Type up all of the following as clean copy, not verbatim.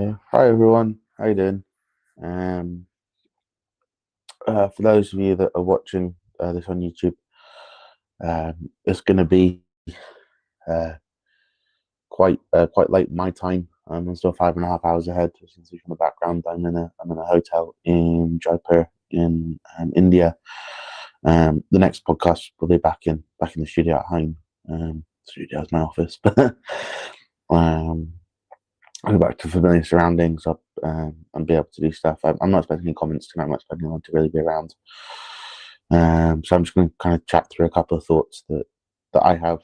Hi everyone, how you doing? Um, for those of you that are watching this on YouTube, it's going to be uh, quite late my time. I'm still 5.5 hours ahead. As you can see from the background, I'm in a hotel in Jaipur in India. The next podcast will be back in the studio at home. Studio is my office, but um, I'll go back to familiar surroundings up and be able to do stuff. I'm not expecting any comments tonight. I'm not expecting anyone to really be around. So I'm just going to kind of chat through a couple of thoughts that I have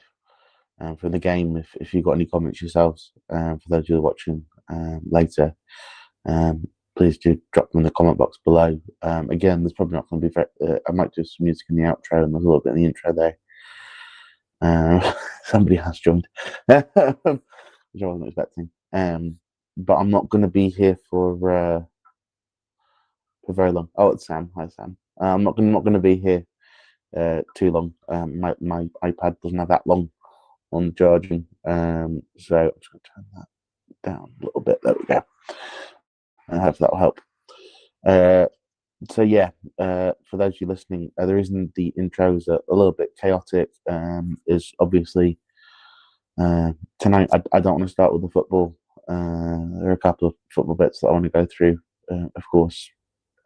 from the game. If you've got any comments yourselves, for those of you watching later, please do drop them in the comment box below. Again, there's probably not going to be I might do some music in the outro, and there's a little bit in the intro there. Somebody has joined, which I wasn't expecting. But I'm not going to be here for very long. Oh, it's Sam. Hi, Sam. I'm not going to be here too long. My iPad doesn't have that long on charging, so I'm just going to turn that down a little bit. There we go. I hope that will help. So yeah, for those of you listening, the reason the intros are a little bit chaotic is obviously tonight I don't want to start with the football. There are a couple of football bits that I want to go through, of course,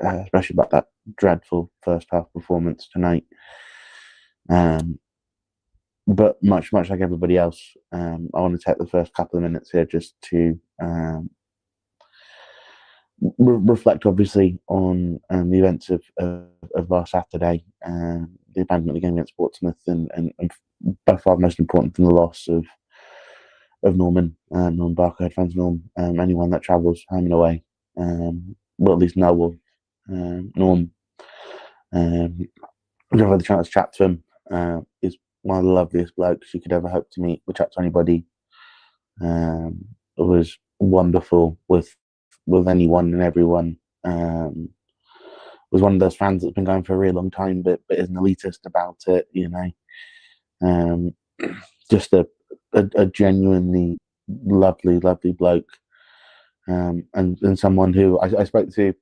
especially about that dreadful first half performance tonight. But much like everybody else, I want to take the first couple of minutes here just to reflect, obviously, on the events of last Saturday, the abandonment game against Portsmouth, and by far the most important than the loss of Norman Barker, fans Norm, anyone that travels home and away, will at least know of Norm. I've had the chance to chat to him. He's one of the loveliest blokes you could ever hope to meet. We chat to anybody. It was wonderful with anyone and everyone. Was one of those fans that's been going for a really long time, but isn't elitist about it. Just a genuinely lovely bloke, and someone who I spoke to,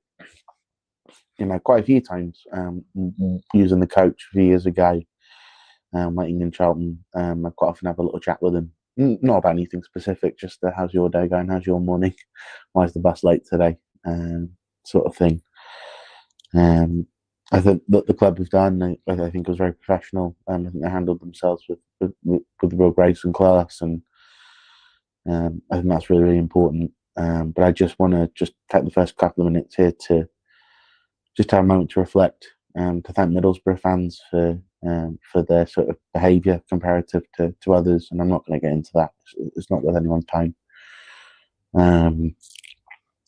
quite a few times, using the coach a few years ago, waiting in Charlton. I quite often have a little chat with him, not about anything specific, just how's your day going, how's your morning, why is the bus late today, sort of thing. I think that the club have done, I think it was very professional. I think they handled themselves with real grace and class, and I think that's really, really important. But I just want to take the first couple of minutes here to just have a moment to reflect, to thank Middlesbrough fans for their sort of behaviour comparative to others, and I'm not going to get into that. It's not worth anyone's time.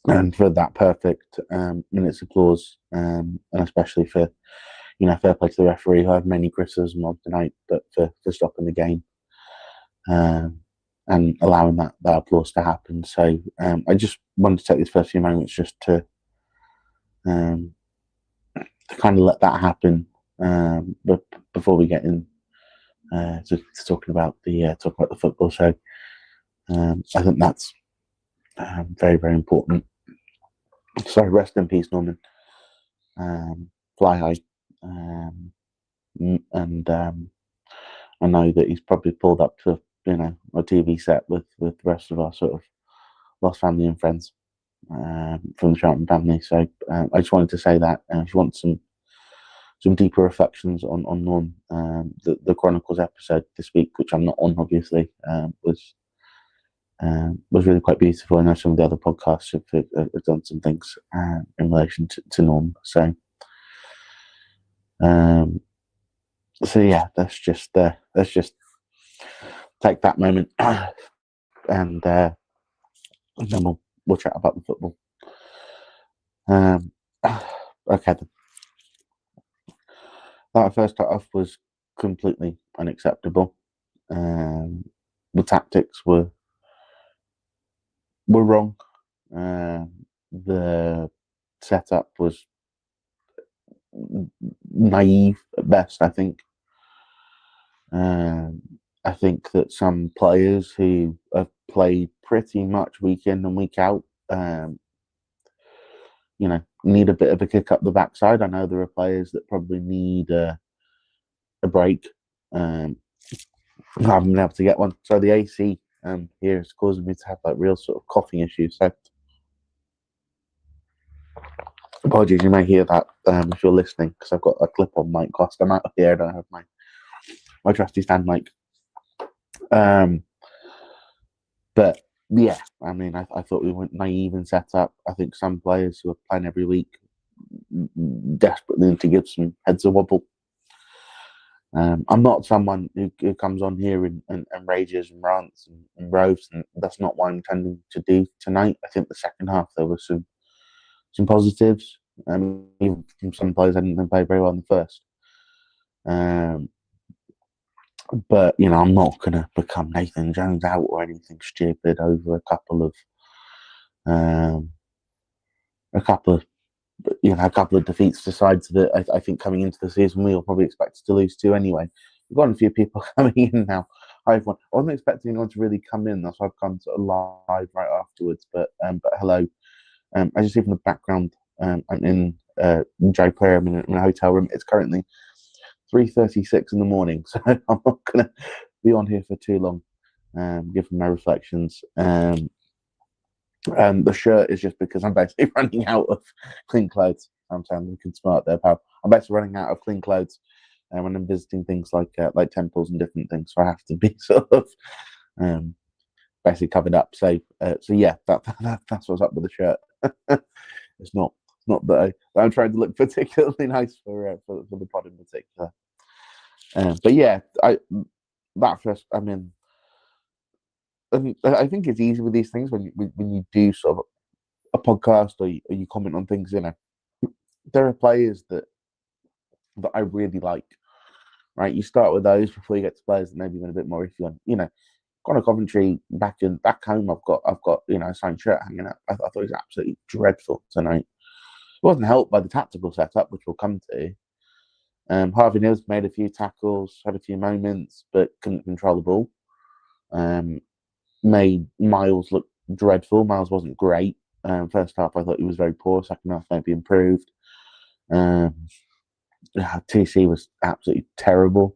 And for that perfect minute's applause, and especially for, fair play to the referee, who I have many criticisms of tonight, but for stopping the game and allowing that applause to happen. So I just wanted to take these first few moments just to kind of let that happen, but before we get in to talking about the football. So I think that's very, very important. So rest in peace, Norman. Fly high. And I know that he's probably pulled up to a TV set with the rest of our sort of lost family and friends from the Charlton family. So I just wanted to say that if you want some deeper reflections on Norm, the Chronicles episode this week, which I'm not on obviously, was really quite beautiful. I know some of the other podcasts have done some things in relation to Norm. So yeah, let's just take that moment and then we'll chat about the football. Okay, that first cut off was completely unacceptable. The tactics were wrong. The setup was naive at best, I think. I think that some players who have played pretty much week in and week out need a bit of a kick up the backside. I know there are players that probably need a break. I haven't been able to get one. So the AC here is causing me to have like real sort of coughing issues. So apologies, you may hear that if you're listening, because I've got a clip-on mic whilst I'm out here. I don't have my trusty stand mic. But yeah, I mean, I thought we went naive and set up. I think some players who are playing every week desperately need to give some heads a wobble. I'm not someone who comes on here and rages and rants and roves, and that's not what I'm intending to do tonight. I think the second half there were some positives. Even from some players I didn't play very well in the first. But I'm not going to become Nathan Jones out or anything stupid over a couple of defeats to sides that I think coming into the season we were probably expected to lose to anyway. We've got a few people coming in now. I wasn't expecting anyone to really come in. That's why I've come sort of live right afterwards. But hello. As you see from the background, I'm in Jaipur. I'm in a hotel room. It's currently 3:36 in the morning, so I'm not going to be on here for too long. Given my reflections. The shirt is just because I'm basically running out of clean clothes. I'm sounding looking smart there, pal. I'm basically running out of clean clothes when I'm visiting things like temples and different things, so I have to be sort of basically covered up. So yeah, that's what's up with the shirt. It's not that I'm trying to look particularly nice for the pod in particular. But yeah, I think it's easy with these things when you do sort of a podcast or you comment on things. There are players that I really like. Right, you start with those before you get to players that maybe you're a bit more iffy on. Connor Coventry back home. I've got a signed shirt hanging up. I thought he was absolutely dreadful tonight. It wasn't helped by the tactical setup, which we'll come to. Harvey Mills made a few tackles, had a few moments, but couldn't control the ball. Made Miles look dreadful. Miles wasn't great. First half, I thought he was very poor. Second half, maybe improved. TC was absolutely terrible.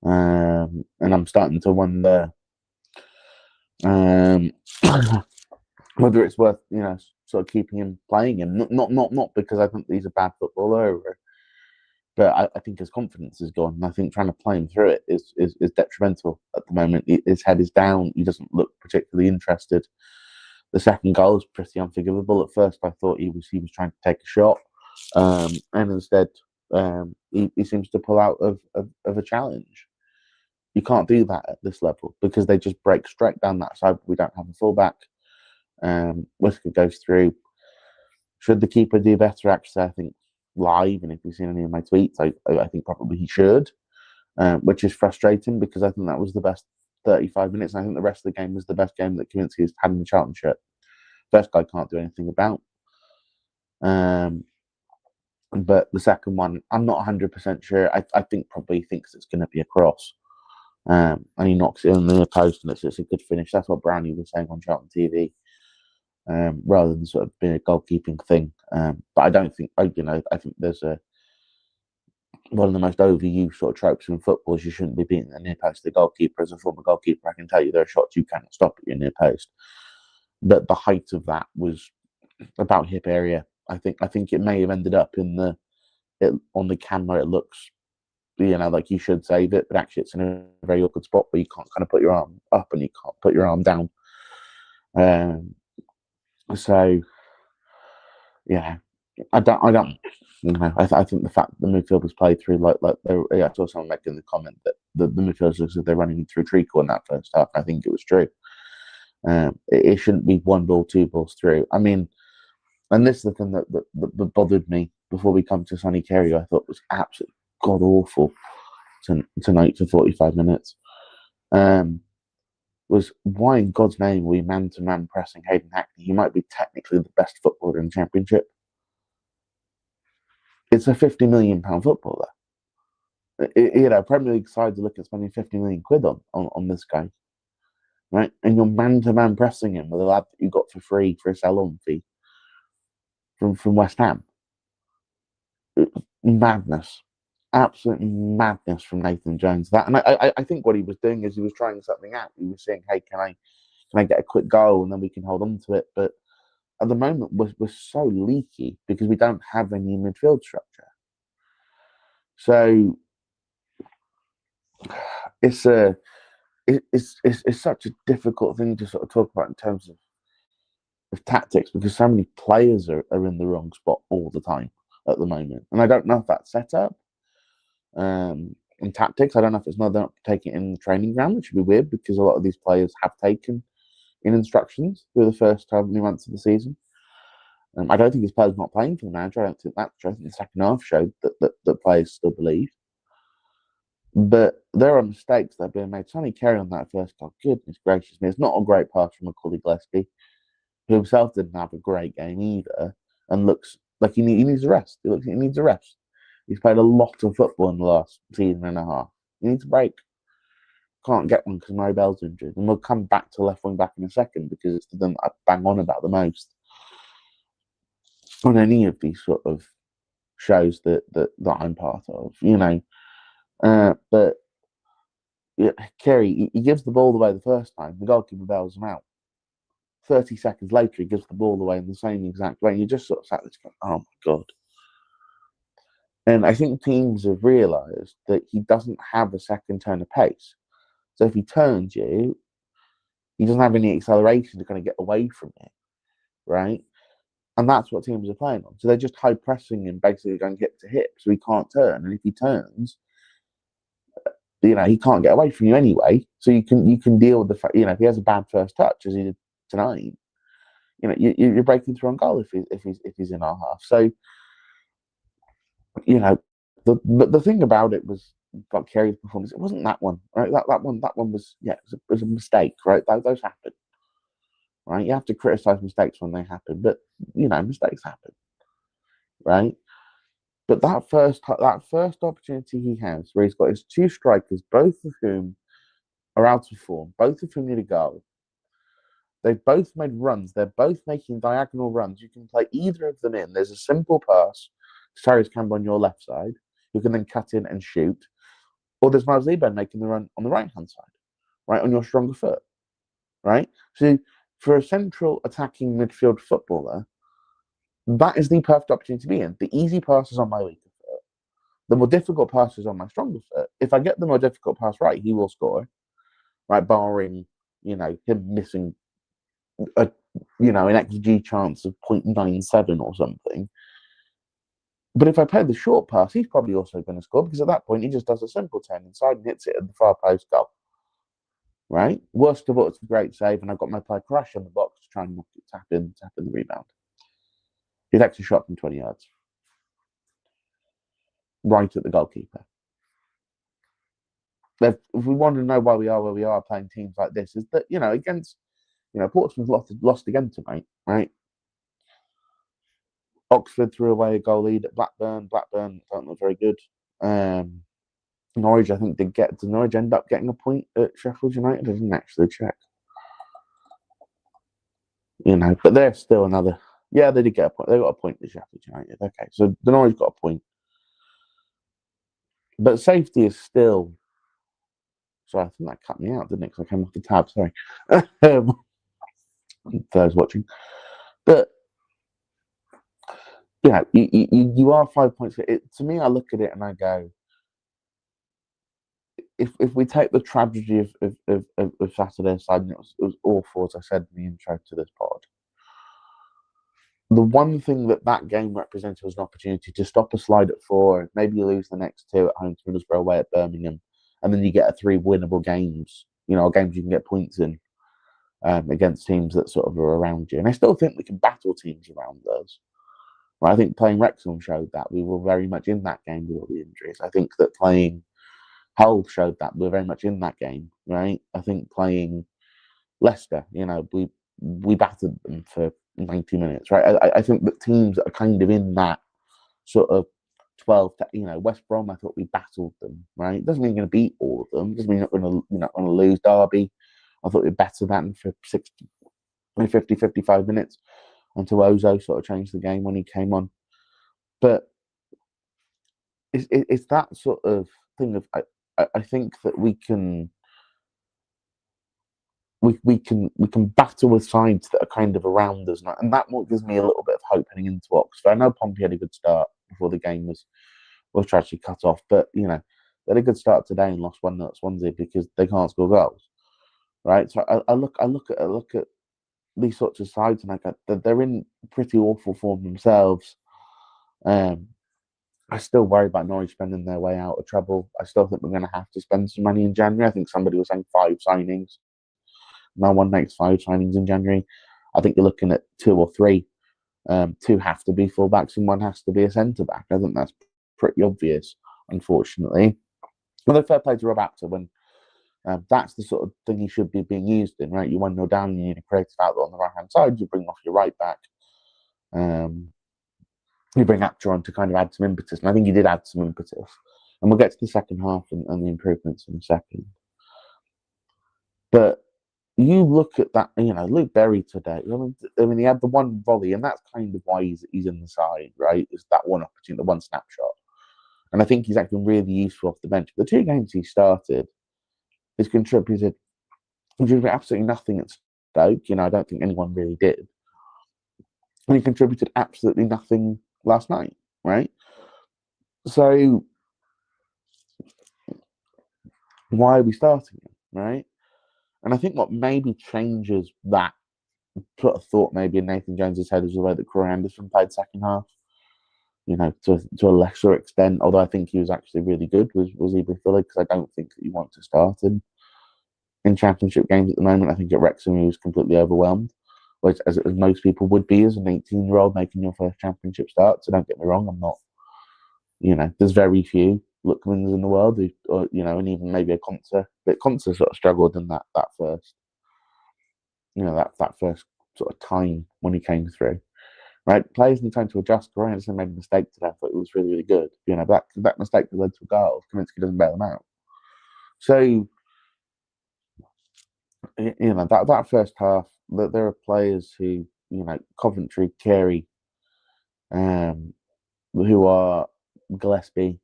And I'm starting to wonder whether it's worth, sort of keeping him, playing him. Not because I think he's a bad footballer, but I think his confidence is gone. And I think trying to play him through it is detrimental at the moment. His head is down. He doesn't look particularly interested. The second goal is pretty unforgivable. At first, I thought he was trying to take a shot, and instead, he seems to pull out of a challenge. You can't do that at this level because they just break straight down that side. We don't have a fullback. Whisker goes through. Should the keeper do better? Actually, I think live, and if you've seen any of my tweets, I think probably he should, which is frustrating because I think that was the best 35 minutes. And I think the rest of the game was the best game that Kaminski has had in the Charlton shirt. First guy can't do anything about. But the second one, I'm not 100% sure. I think probably thinks it's going to be a cross. And he knocks it in the near post, and it's a good finish. That's what Brownie was saying on Charlton TV, rather than sort of being a goalkeeping thing. But I don't think, I think there's one of the most overused sort of tropes in football is you shouldn't be beating the near post. The goalkeeper, as a former goalkeeper, I can tell you there are shots you cannot stop at your near post. But the height of that was about hip area. I think it may have ended up on the camera. It looks, like you should save it, but actually it's in a very awkward spot where you can't kind of put your arm up and you can't put your arm down. So yeah, I think the fact that the midfielders played through I saw someone making the comment that the midfielders look as if they're running through treacle in that first half. I think it was true. It shouldn't be one ball, two balls through. I mean, and this is the thing that bothered me before we come to Sonny Carey. I thought was absolutely god awful tonight for 45 minutes. Was why in God's name were we man-to-man pressing Hayden Hackney? He might be technically the best footballer in the Championship. It's a £50 million footballer. Premier League sides are looking at spending 50 million quid on this guy. right? And you're man-to-man pressing him with a lad that you got for free for a sell-on fee from West Ham. Madness. Absolute madness from Nathan Jones. And I think what he was doing is he was trying something out. He was saying, hey, can I get a quick goal and then we can hold on to it? But at the moment, we're so leaky because we don't have any midfield structure. So it's such a difficult thing to sort of talk about in terms of tactics because so many players are in the wrong spot all the time at the moment. And I don't know if that's set up in tactics. I don't know if it's not they're not taking it in the training ground, which would be weird because a lot of these players have taken in instructions through the first how many months of the season. I don't think his players not playing for the manager. I don't think that's true. I think the second half showed that players still believe. But there are mistakes that have been made. Sonny Carey on that first goal, goodness gracious me. It's not a great pass from Macaulay Gillespie, who himself didn't have a great game either, and looks like he needs a rest. He needs a rest. He's played a lot of football in the last season and a half. He needs a break. Can't get one because Murray Bell's injured. And we'll come back to left wing back in a second because it's the thing I bang on about the most on any of these sort of shows that I'm part of, but yeah, Kerry, he gives the ball away the first time. The goalkeeper bails him out. 30 seconds later, he gives the ball away in the same exact way. And you just sort of sat there going, oh my God. And I think teams have realised that he doesn't have a second turn of pace. So if he turns you, he doesn't have any acceleration to kind of get away from it, right? And that's what teams are playing on. So they're just high pressing him, basically going hip to hip, so he can't turn. And if he turns, he can't get away from you anyway. So you can deal with the fact, if he has a bad first touch, as he did tonight, you're breaking through on goal if he's in our half. So, the thing about it was about Kerry's performance. It wasn't that one, right? That one was it was a mistake, right? Those happen, right? You have to criticize mistakes when they happen, but mistakes happen, right? But that first opportunity he has, where he's got his two strikers, both of whom are out of form, both of whom need a goal. They've both made runs. They're both making diagonal runs. You can play either of them in. There's a simple pass to Tyrese Campbell on your left side, who can then cut in and shoot. Or there's Miles Lebo making the run on the right-hand side, right, on your stronger foot, right? So for a central attacking midfield footballer, that is the perfect opportunity to be in. The easy pass is on my weaker foot. The more difficult pass is on my stronger foot. If I get the more difficult pass right, he will score, right, barring, him missing an XG chance of 0.97 or something. But if I play the short pass, he's probably also going to score because at that point he just does a simple turn inside and hits it at the far post goal. Right? Worst of all, it's a great save, and I've got my player crash on the box to try and tap in the rebound. He takes a shot from 20 yards. Right at the goalkeeper. If we want to know why we are where we are playing teams like this, is that, against, Portsmouth lost again tonight, right? Oxford threw away a goal lead at Blackburn. Blackburn don't look very good. Norwich, I think, did Norwich end up getting a point at Sheffield United? I didn't actually check. But they're still another. Yeah, they did get a point. They got a point at Sheffield United. Okay, so the Norwich got a point. But safety is still. Sorry, I think that cut me out, didn't it? Because I came off the tab. Sorry. Those watching. But you are 5 points. To me, I look at it and I go, if we take the tragedy of Saturday's side, and it was awful, as I said in the intro to this pod. The one thing that game represented was an opportunity to stop a slide at 4, maybe you lose the next 2 at home to Middlesbrough, away at Birmingham, and then you get 3 winnable games. Games you can get points in against teams that sort of are around you. And I still think we can battle teams around us. Right? I think playing Wrexham showed that we were very much in that game with all the injuries. I think that playing Hull showed that we're very much in that game. Right? I think playing Leicester, we battered them for 90 minutes, right? I think that teams that are kind of in that sort of 12 to, West Brom, I thought we battled them, right? Doesn't mean you're going to beat all of them. Doesn't mean you're not going to lose. Derby, I thought we were better than for 50, 55 minutes until Ozo sort of changed the game when he came on. But it's that sort of thing of I think that we can battle with sides that are kind of around us, and that what gives me a little bit of hope heading into Oxford. I know Pompey had a good start before the game was tragically cut off, but they had a good start today and lost 1-0 at Swansea because they can't score goals, right? So I look at these sorts of sides and I go, they're in pretty awful form themselves. I still worry about Norwich spending their way out of trouble. I still think we're going to have to spend some money in January. I think somebody was saying 5 signings. No one makes 5 signings in January. I think you're looking at 2 or 3. 2 have to be fullbacks and 1 has to be a centre back. I think that's pretty obvious, unfortunately. Although fair play to Rob Apter when that's the sort of thing he should be being used in, right? You 1-0 down, you need a creative outlet on the right hand side. You bring off your right back. You bring Apter on to kind of add some impetus, and I think he did add some impetus. And we'll get to the second half and the improvements in a second. But you look at that, Luke Berry today. I mean, he had the one volley, and that's kind of why he's in the side, right? Is that one opportunity, the one snapshot, and I think he's actually really useful off the bench. The 2 games he started, he's contributed absolutely nothing at Stoke. I don't think anyone really did, and he contributed absolutely nothing last night, right? So why are we starting him, right? And I think what maybe changes that sort of thought maybe in Nathan Jones's head is the way that Corey Anderson played second half. To a lesser extent, although I think he was actually really good, was Ibrahim Philly, because I don't think that you want to start him in championship games at the moment. I think at Wrexham he was completely overwhelmed, which as most people would be as an 18-year-old making your first championship start. So don't get me wrong, I'm not, there's very few Lookmans in the world who, and even maybe a Conser. But Conser sort of struggled in that first, that first sort of time when he came through. Right, players need time to adjust. Corey Anderson made a mistake today. I thought it was really, really good. That mistake that led to a goal. Kaminsky doesn't bail them out. So, that first half, there are players who, Coventry, Carey, who are Gillespie,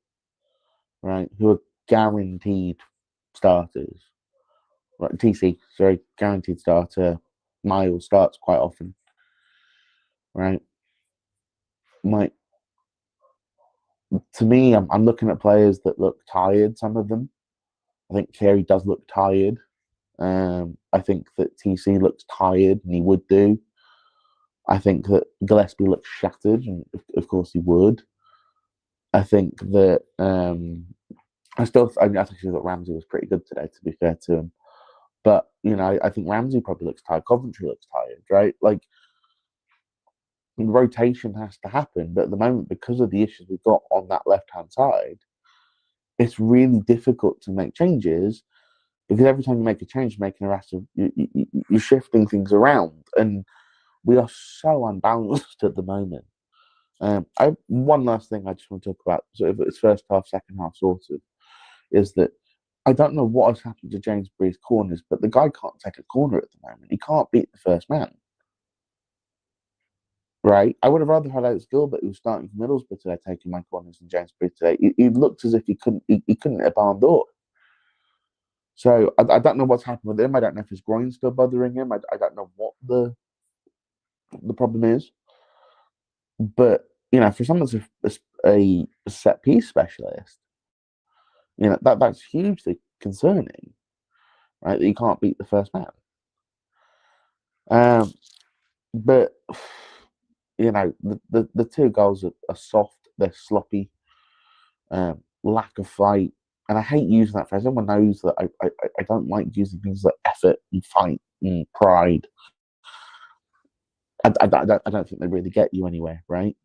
right, who are guaranteed starters. Right, TC, sorry, guaranteed starter. Miles starts quite often, right? To me, I'm looking at players that look tired, some of them. I think Carey does look tired. I think that TC looks tired, and he would do. I think that Gillespie looks shattered, and of course he would. I think that I actually thought Ramsey was pretty good today, to be fair to him. But I think Ramsey probably looks tired. Coventry looks tired, right? Like, rotation has to happen, but at the moment, because of the issues we've got on that left-hand side, it's really difficult to make changes, because every time you make a change, you're shifting things around, and we are so unbalanced at the moment. One last thing I just want to talk about, sort of its first half, second half, sort of, is that I don't know what has happened to James Bree's corners, but the guy can't take a corner at the moment. He can't beat the first man. Right, I would have rather had Alex Gilbert, who was starting for Middlesbrough today, taking my corners than James Bree today. He looked as if he couldn't hit a barn door. So I don't know what's happened with him. I don't know if his groin's still bothering him. I don't know what the problem is. But for someone that's a set piece specialist, that's hugely concerning, right? That you can't beat the first man. But the 2 goals are soft. They're sloppy. Lack of fight. And I hate using that phrase. Everyone knows that I don't like using things like effort and fight and pride. I don't think they really get you anywhere, right?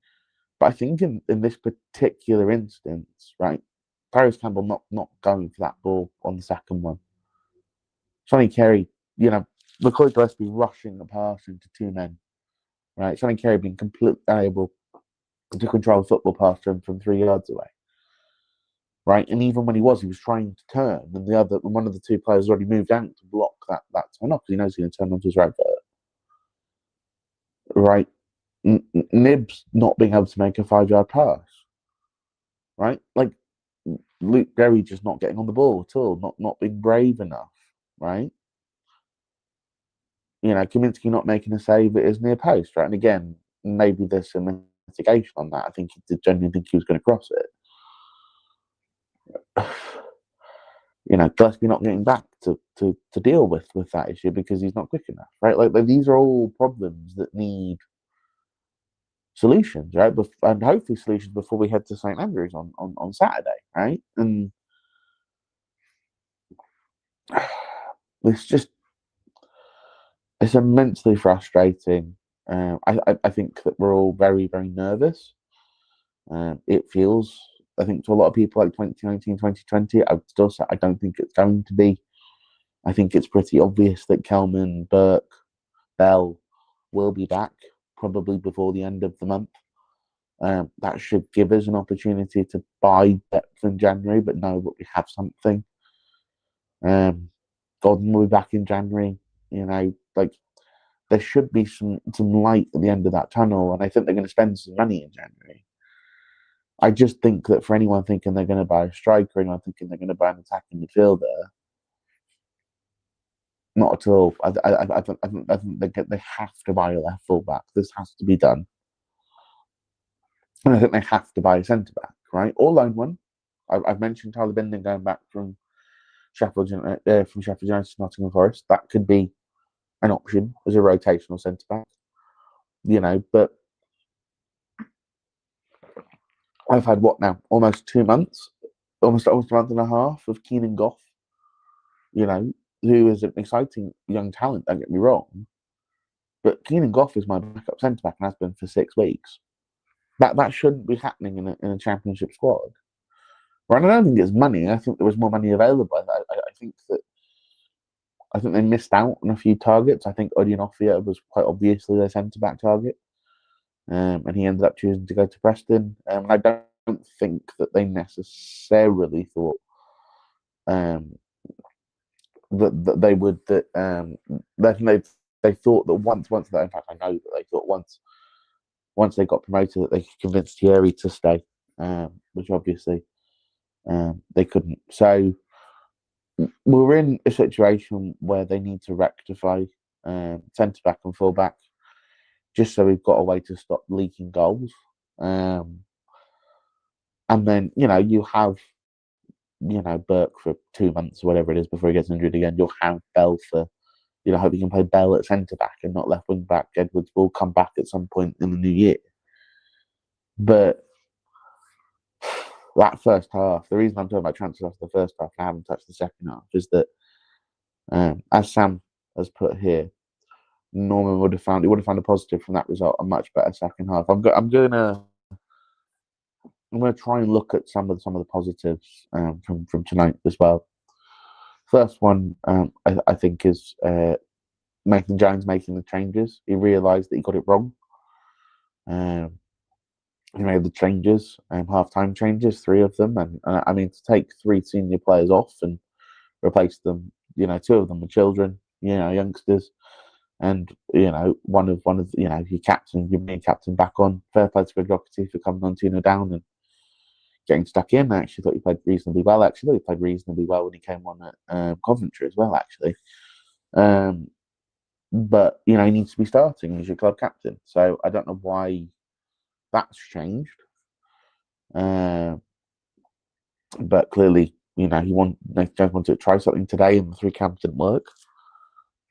But I think in this particular instance, right, Paris Campbell not going for that ball on the second one. Sonny Carey, McCoy Gillespie rushing the pass into 2 men, right? Sonny Carey being completely unable to control the football pass from 3 yards away. right? And even when he was trying to turn, and one of the two players already moved out to block that turn off because he knows he's going to turn onto his right foot, right? Nibs not being able to make a 5-yard pass, right? Like Luke Berry just not getting on the ball at all, not being brave enough, right? Kaminsky not making a save at his near post, right? And again, maybe there's some mitigation on that. I think he did genuinely think he was going to cross it. Gillespie not getting back to deal with that issue because he's not quick enough, right? Like these are all problems that need solutions, right? And hopefully solutions before we head to St Andrews on Saturday, right? And it's immensely frustrating. I think that we're all very, very nervous. It feels, I think, to a lot of people like 2019, 2020. I would still say I don't think it's going to be. I think it's pretty obvious that Kelman, Burke, Bell will be back probably before the end of the month. That should give us an opportunity to buy depth in January, but know that we have something. Gordon will be back in January. There should be some light at the end of that tunnel, and I think they're going to spend some money in January. I just think that for anyone thinking they're going to buy a striker, anyone thinking they're going to buy an attacking midfielder, not at all. I think they have to buy a left fullback. This has to be done. And I think they have to buy a centre back, right? Or loan one. I've mentioned Tyler Bindon going back from Sheffield United to Nottingham Forest. That could be an option as a rotational centre back. But I've had what now? Almost 2 months, almost a month and a half of Keenan Goff. Who is an exciting young talent. Don't get me wrong, but Keenan Goff is my backup centre back and has been for 6 weeks. That shouldn't be happening in a championship squad. Right? I don't think it's money. I think there was more money available. I think they missed out on a few targets. I think Odionofia was quite obviously their centre back target, and he ended up choosing to go to Preston. I don't think that they necessarily thought that they would they thought that once that, in fact I know that they thought once they got promoted that they could convince Thierry to stay, which obviously they couldn't. So we're in a situation where they need to rectify centre back and full back, just so we've got a way to stop leaking goals. And then you have Burke for 2 months or whatever it is before he gets injured again. You'll have Bell for hope you can play Bell at centre back and not left wing back. Edwards will come back at some point in the new year. But that first half, the reason I'm talking about transfers after the first half, I haven't touched the second half, is that as Sam has put here, Norman would have found a positive from that result, a much better second half. I'm gonna try and look at some of the positives from tonight as well. First one, I think, is Nathan Jones making the changes. He realised that he got it wrong. He made the changes, half-time changes, 3 of them, and I mean, to take 3 senior players off and replace them, 2 of them were children, youngsters, and one of your main captain back on. Fair play to Doherty for coming on 2-0 down and getting stuck in. I actually thought he played reasonably well. He played reasonably well when he came on at Coventry as well, actually. But he needs to be starting. He's your club captain, so I don't know why that's changed. But clearly, Nathan Jones wanted to try something today, and the 3 camps didn't work.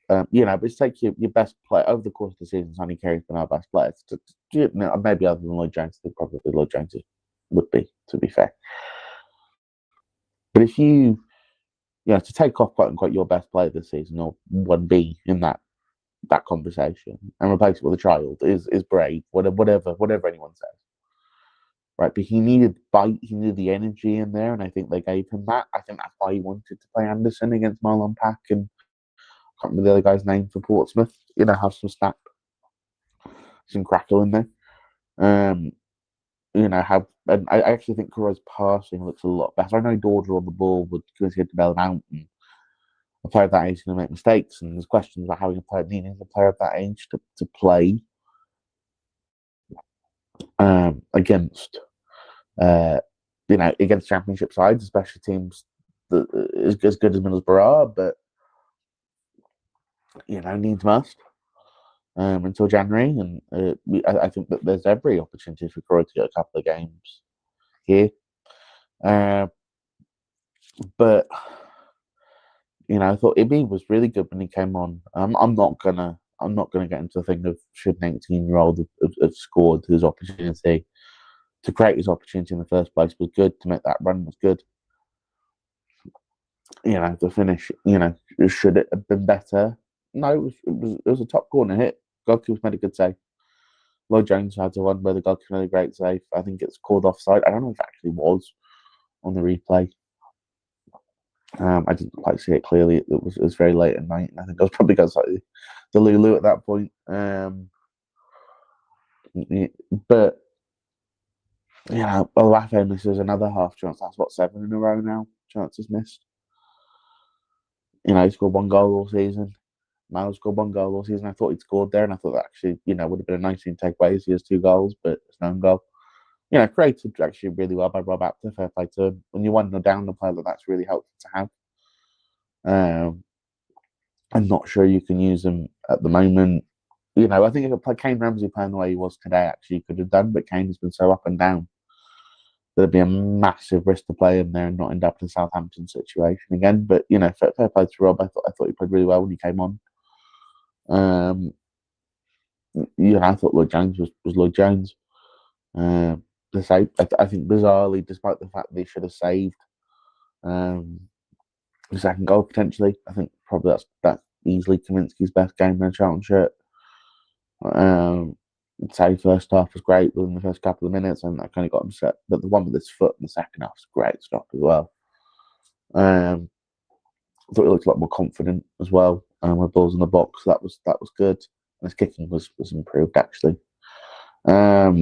But it's take your best player over the course of the season. Sonny Carey's been our best player. Maybe other than Lloyd Jones, probably Lloyd Jones would be, to be fair. But if you to take off quote unquote your best player this season, or 1B in that conversation, and replace it with a child is brave. Whatever anyone says. Right, but he needed bite, he needed the energy in there, and I think they gave him that. I think that's why he wanted to play Anderson against Marlon Pack, and I can't remember the other guy's name for Portsmouth. Have some snap, some crackle in there. and I actually think Correa's passing looks a lot better. I know Dordre on the ball would give his development out, and a player of that age is going to make mistakes, and there's questions about having needing a player of that age to play against against championship sides, especially teams that is as good as Middlesbrough are, but needs must until January, and I think that there's every opportunity for Croy to get a couple of games here, but I thought Ibby was really good when he came on. I'm not gonna get into the thing of should an 18-year-old have scored his opportunity. To create his opportunity in the first place was good. To make that run was good. The finish, should it have been better? No, it was a top corner hit. Goalkeeper's made a good save. Lloyd Jones had one where the goalkeeper made a great save. I think it's called offside. I don't know if it actually was on the replay. I didn't quite see it clearly. It was very late at night, and I think I was probably going slightly the Lulu at that point. But Olafe misses another half chance. That's 7 in a row now. Chances missed. He scored 1 goal all season. Miles scored 1 goal all season. I thought he'd scored there, and I thought that actually, would have been a nice thing to take away. He has 2 goals, but it's no goal. Created actually really well by Rob Apter. Fair play to him. When you 1-0 down the player, that's really helpful to have. I'm not sure you can use him at the moment. I think if Kane Ramsey playing the way he was today, actually you could have done, but Kane has been so up and down. There'd be a massive risk to play him there and not end up in a Southampton situation again. But fair play to Rob. I thought he played really well when he came on. I thought Lloyd Jones was Lloyd Jones. The save, I think bizarrely, despite the fact that he should have saved the second goal potentially, I think probably that's easily Kaminsky's best game in a Charlton shirt. Say first half was great within the first couple of minutes, and that kind of got him set. But the one with his foot in the second half was a great stop as well. I thought he looked a lot more confident as well. With balls in the box, that was good. And his kicking was improved actually. But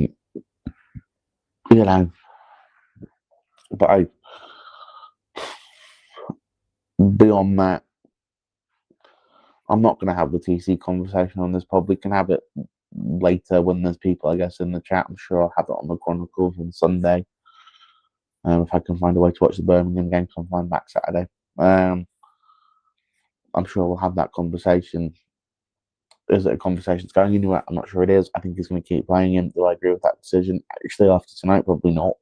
beyond that, I'm not going to have the TC conversation on this pod. We can have it later when there's people, I guess, in the chat. I'm sure I'll have it on the Chronicles on Sunday. If I can find a way to watch the Birmingham game, because I'm flying back Saturday. I'm sure we'll have that conversation. Is it a conversation that's going anywhere? I'm not sure it is. I think he's going to keep playing him. Do I agree with that decision? Actually, after tonight, probably not.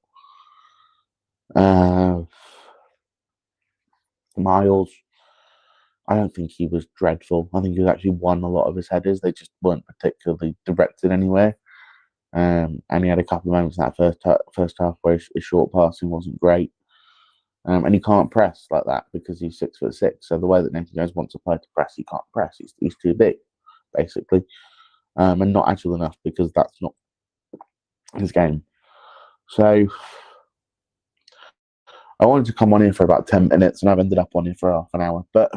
Miles, I don't think he was dreadful. I think he actually won a lot of his headers. They just weren't particularly directed anywhere. And he had a couple of moments in that first half where his short passing wasn't great. And he can't press like that because he's 6'6". So the way that Nathan Jones wants a player to press, he can't press. He's too big, basically. And not agile enough because that's not his game. So I wanted to come on here for about 10 minutes, and I've ended up on here for half an hour. But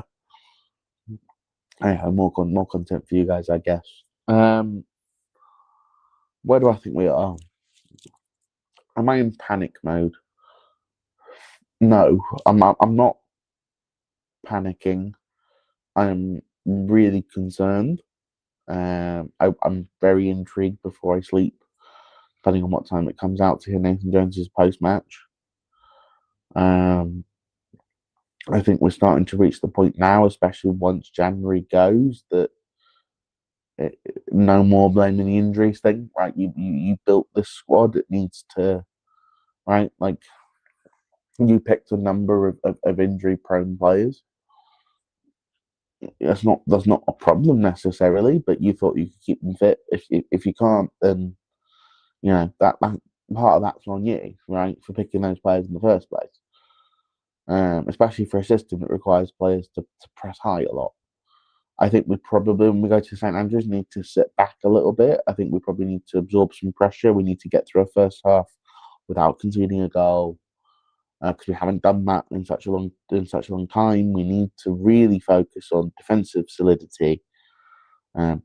anyhow, more content for you guys, I guess. Where do I think we are? Am I in panic mode? No, I'm not panicking. I'm really concerned. I'm very intrigued before I sleep, depending on what time it comes out to hear Nathan Jones's post-match. I think we're starting to reach the point now, especially once January goes, that no more blaming the injuries thing. Right, you built this squad. It needs to, right, like you picked a number of injury-prone players. That's not a problem necessarily, but you thought you could keep them fit. If you can't, then that part of that's on you, right, for picking those players in the first place. Especially for a system that requires players to press high a lot. I think we probably, when we go to St Andrews, need to sit back a little bit. I think we probably need to absorb some pressure. We need to get through a first half without conceding a goal, because we haven't done that in such a long time. We need to really focus on defensive solidity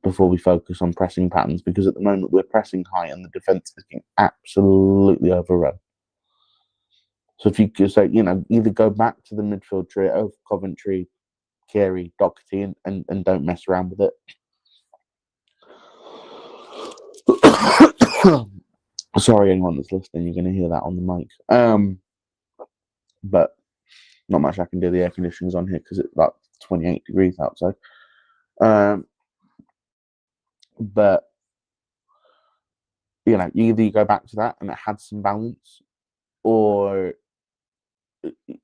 before we focus on pressing patterns, because at the moment we're pressing high and the defence is getting absolutely overrun. So if you could say, either go back to the midfield trio of Coventry, Carey, Doherty, and don't mess around with it. Sorry, anyone that's listening, you're going to hear that on the mic. But not much I can do. The air conditioning's on here because it's like 28 degrees outside. But either you go back to that and it had some balance, or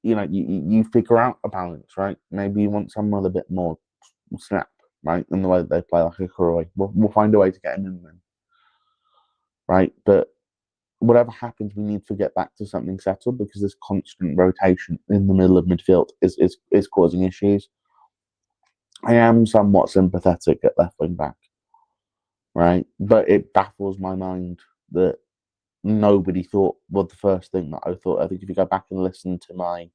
you figure out a balance, right? Maybe you want someone with a bit more snap, right, in the way that they play, like a Karoy. We'll find a way to get him in then, right? But whatever happens, we need to get back to something settled, because this constant rotation in the middle of midfield is causing issues. I am somewhat sympathetic at left wing back, right? But it baffles my mind that nobody thought, well, the first thing that I thought, I think if you go back and listen to my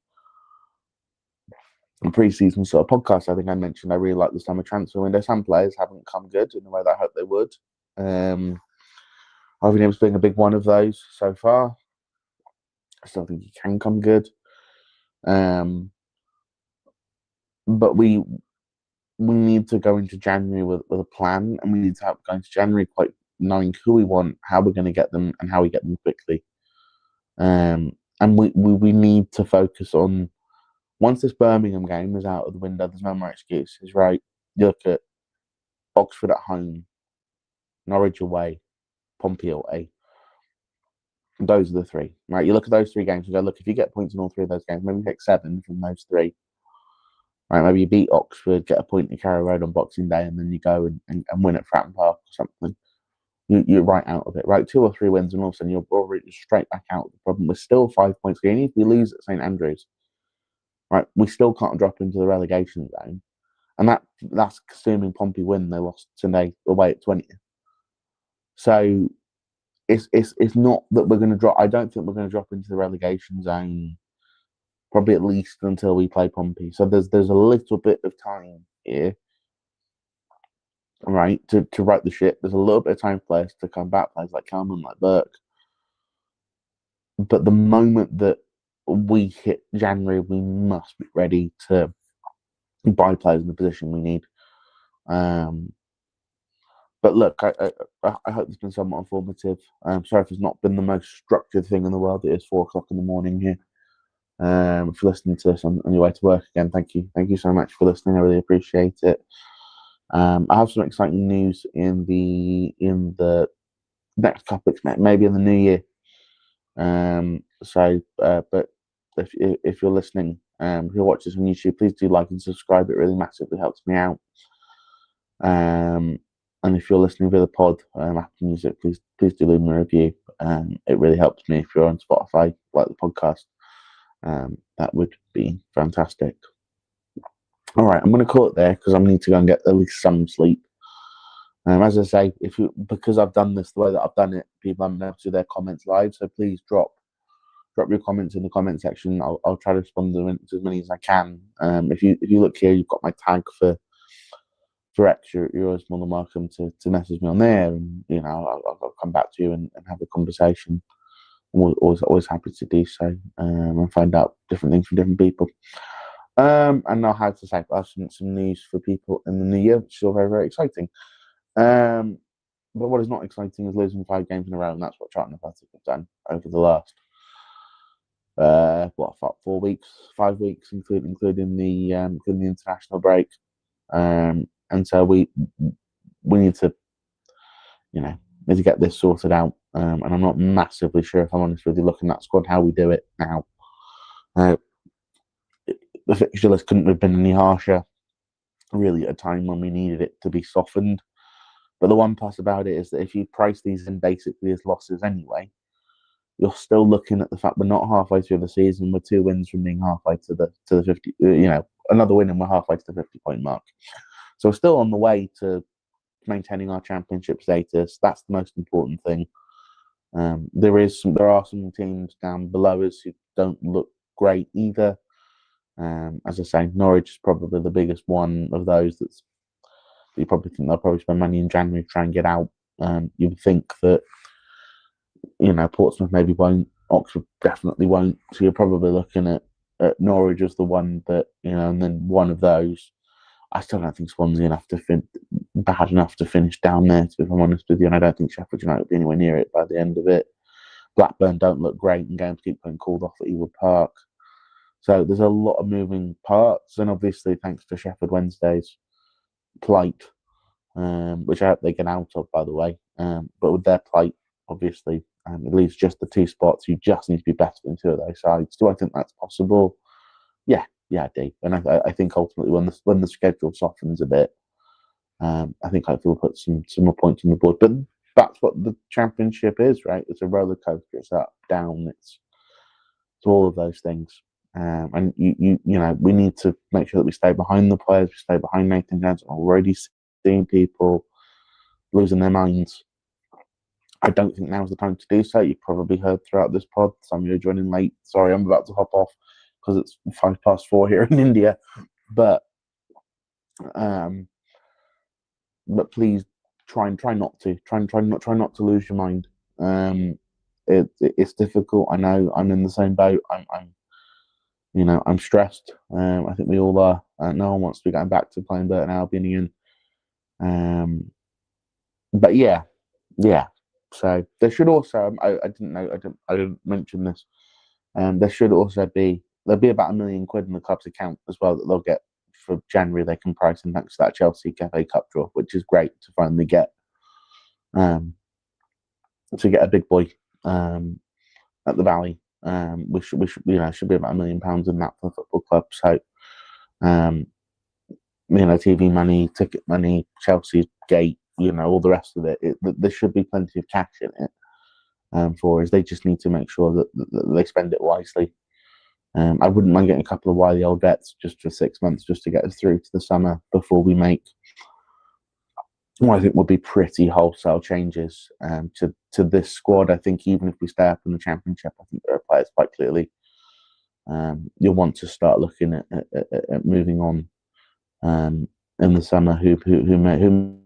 pre-season sort of podcast, I think I mentioned I really like the summer transfer window. Some players haven't come good in the way that I hope they would. I've been able to being a big one of those so far. I still think he can come good. But we need to go into January with a plan, and we need to go into January quite knowing who we want, how we're going to get them, and how we get them quickly. And we need to focus on, once this Birmingham game is out of the window, there's no more excuses, right? You look at Oxford at home, Norwich away, Pompey away. Those are the three, right? You look at those three games and go, look, if you get points in all three of those games, maybe you take 7 from those three. Right, maybe you beat Oxford, get a point at Carrow Road on Boxing Day, and then you go and win at Fratton Park or something. You're right out of it, right? 2 or 3 wins, and all of a sudden you're already straight back out of the problem. We're still 5 points clear. If we lose at St Andrews, right, we still can't drop into the relegation zone, and that's assuming Pompey win. They lost today away at 20th. So it's not that we're going to drop. I don't think we're going to drop into the relegation zone, probably at least until we play Pompey. So there's a little bit of time here, right, to right the ship. There's a little bit of time for players to come back, players like Callum, like Burke. But the moment that we hit January, we must be ready to buy players in the position we need. But look, I hope it's been somewhat informative. I'm sorry if it's not been the most structured thing in the world. It is 4:00 in the morning here. If you're listening to this on your way to work again, thank you so much for listening. I really appreciate it. I have some exciting news in the next couple of weeks, maybe in the new year. But if you're listening, if you watch this on YouTube, please do like and subscribe. It really massively helps me out. And if you're listening via the pod, Apple Music, please do leave me a review. It really helps me. If you're on Spotify, like the podcast, that would be fantastic. All right, I'm going to call it there because I need to go and get at least some sleep. As I say, because I've done this the way that I've done it, people haven't been able to do their comments live. So please drop your comments in the comment section. I'll try to respond to as many as I can. If you look here, you've got my tag for X. You're always more than welcome to message me on there, and I'll come back to you and have a conversation. I'm always happy to do so, and find out different things from different people. And I'll have to say, I have some news for people in the new year, which is all very, very exciting. But what is not exciting is losing 5 games in a row, and that's what Charlton Athletic have done over the last 4 weeks, 5 weeks, including the international break. And so we need to get this sorted out. And I'm not massively sure, if I'm honest with you, looking at that squad, how we do it now. The fixture list couldn't have been any harsher, really, at a time when we needed it to be softened. But the one plus about it is that if you price these in basically as losses anyway, you're still looking at the fact we're not halfway through the season. We're 2 wins from being halfway to the 50. Another win and we're halfway to the 50-point mark. So we're still on the way to maintaining our championship status. That's the most important thing. There are some teams down below us who don't look great either. As I say, Norwich is probably the biggest one of those that's You probably think they'll probably spend money in January to try and get out. You would think that, Portsmouth maybe won't, Oxford definitely won't. So you're probably looking at Norwich as the one that, and then one of those. I still don't think Swansea bad enough to finish down there, if I'm honest with you. And I don't think Sheffield United will be anywhere near it by the end of it. Blackburn don't look great, and games keep getting called off at Ewood Park. So there's a lot of moving parts, and obviously thanks to Sheffield Wednesday's plight, which I hope they get out of, by the way. But with their plight, obviously, it leaves just the two spots. You just need to be better than two of those sides. Do I think that's possible? Yeah, I do. And I think ultimately when the schedule softens a bit, I think hopefully we'll put some more points on the board. But that's what the Championship is, right? It's a roller coaster. It's up, down. It's all of those things. And we need to make sure that we stay behind the players. We stay behind Nathan Jones. I'm already seeing people losing their minds. I don't think now's the time to do so. You've probably heard throughout this pod. Some of you are joining late. Sorry, I'm about to hop off because it's 4:05 here in India. But please try not to lose your mind. It's difficult. I know. I'm in the same boat. I'm stressed. I think we all are. No one wants to be going back to playing Burton Albion again. But yeah. So there should also. I didn't mention this. There should also there'll be about £1 million in the club's account as well that they'll get for January. They can price in thanks to that Chelsea FA Cup draw, which is great to finally get. To get a big boy at the Valley. We should be about £1 million in that for the football club. So, TV money, ticket money, Chelsea's gate, all the rest of it. There should be plenty of cash in it for us. They just need to make sure that they spend it wisely. I wouldn't mind getting a couple of wily old vets just for 6 months, just to get us through to the summer before we make what I think will be pretty wholesale changes to this squad. I think even if we stay up in the Championship, I think there are players quite clearly you'll want to start looking at moving on in the summer who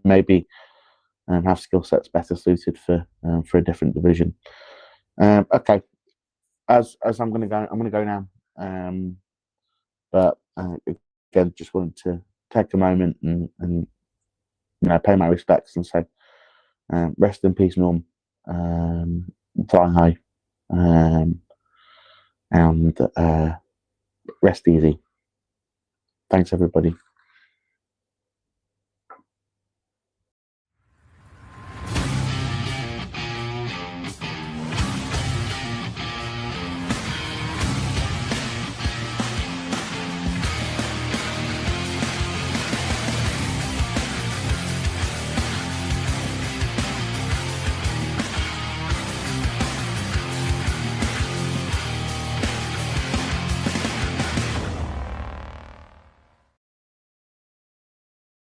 maybe have skill sets better suited for a different division. Okay, as I'm going to go now. But again, just wanted to take a moment and pay my respects and say, rest in peace, Norm. Fly high, and rest easy. Thanks, everybody.